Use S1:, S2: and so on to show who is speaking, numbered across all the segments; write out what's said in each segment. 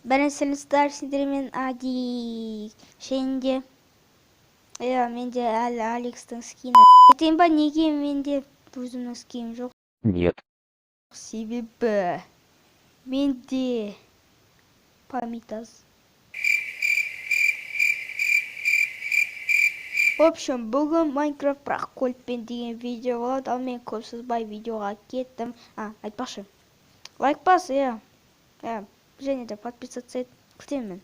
S1: Біріншілістер сендермен Адик. Шенде. Менде әлі Алекстің скины. Айтайын ба, неге менде өзімнің скиным жоқ?
S2: Нет.
S1: Себебі менде памятаз. В общем, бүгін Майнкрафт бірақ кольтпен деген видео болады. Ал мен көп созбай видеоға кеттім. Айтпақшы. Лайк бас, және де подписаться ет. Күтемін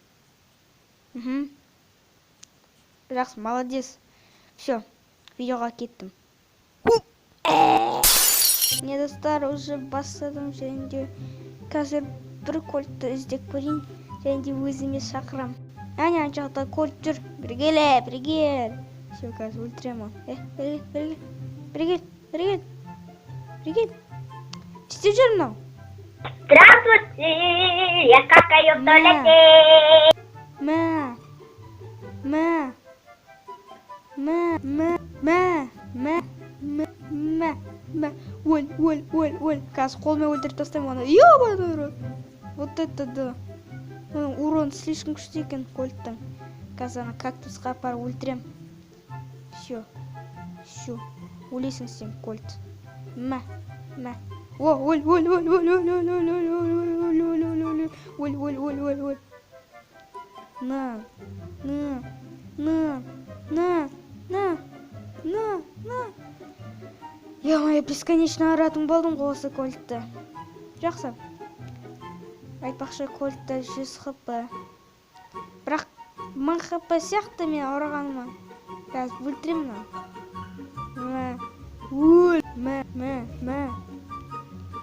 S1: мен. Жақсы, молодец. Все, видеоға кеттім. Не, достар, уже бастадым, және де қазір бір кольтты іздеп көрейін, және де өзіме шақырам. Ана жақта кольт жүр. Біргел. Все, қазір өлтірем он. Біргел. Что жүр мынау?
S3: Здравствуйте, я какаю в туалете.
S1: Ой. Қазір қолмен өлтіріп тастаймын оны. Ё-моё, урон. Вот это да. Урон слишком күшті екен кольттың. Қазір ана кактусқа апарып өлтірем. Все. Өлесің сен, кольт. Ой. На. Я бесконечно аратым болдым ғой осы кольтты. Жақсы. Айтпақшы, кольтта 100 хп. Бірақ 1000 хп сияқты мен ұрғаныма. Қазір өлтірем мына.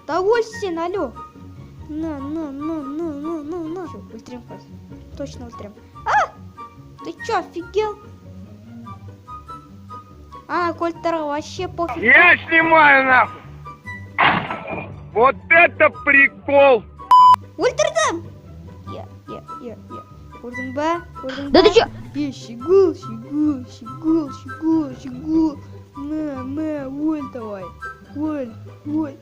S1: Да өль сен, алло. На. Өлтірем қазір. Точно өлтірем. Ты чё, офигел? Кольттарға вообще пофиг.
S2: Я снимаю нахуй! Вот это прикол!
S1: Өлтірдім! Я. Көрдің ба?
S3: Да ты чё?
S1: Щегол. На, өль давай. Өль. Өль.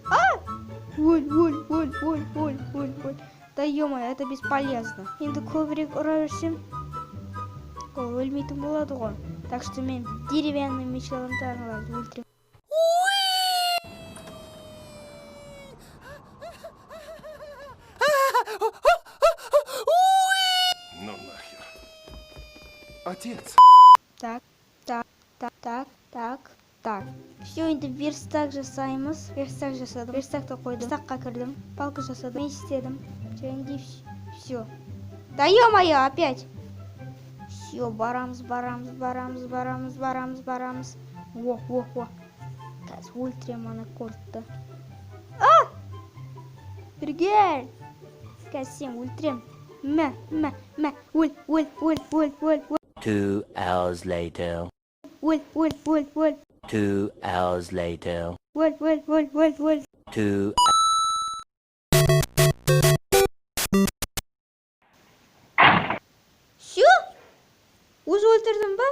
S1: Да ё-моё, это бесполезно. Енді көбірек ұра берсем, ол өлмейтін болады ғой. Так что мен деревянный мечалантарыларды өлтірем.
S4: Ну нахер. Отец.
S1: Так. Все, енді верстак жасаймыз. Верстак жасадым. Верстакты қойдым. Верстакқа кірдім. Палка жасадым. Мен істедім. Және де все. Да ё-моё, опять. Все, барамыз. Во. Қазір өлтірем ана кольтты. Біргел. Қазір сен өлтірем. Өль.
S5: 2 hours later.
S1: Өль.
S5: 2 hours later.
S1: Өль.
S5: 2
S1: Все? Өзі өлтірдің ба?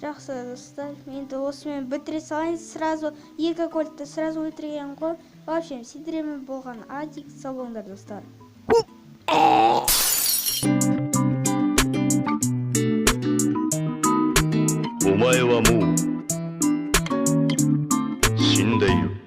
S1: Жақсы, достар. Енді осымен бітіре салайын. Сразу екі кольтты сразу өлтірген ғой. В общем, сендермен болған Адик. Сау болыңдар, достар.
S4: お前はもう死んでいる。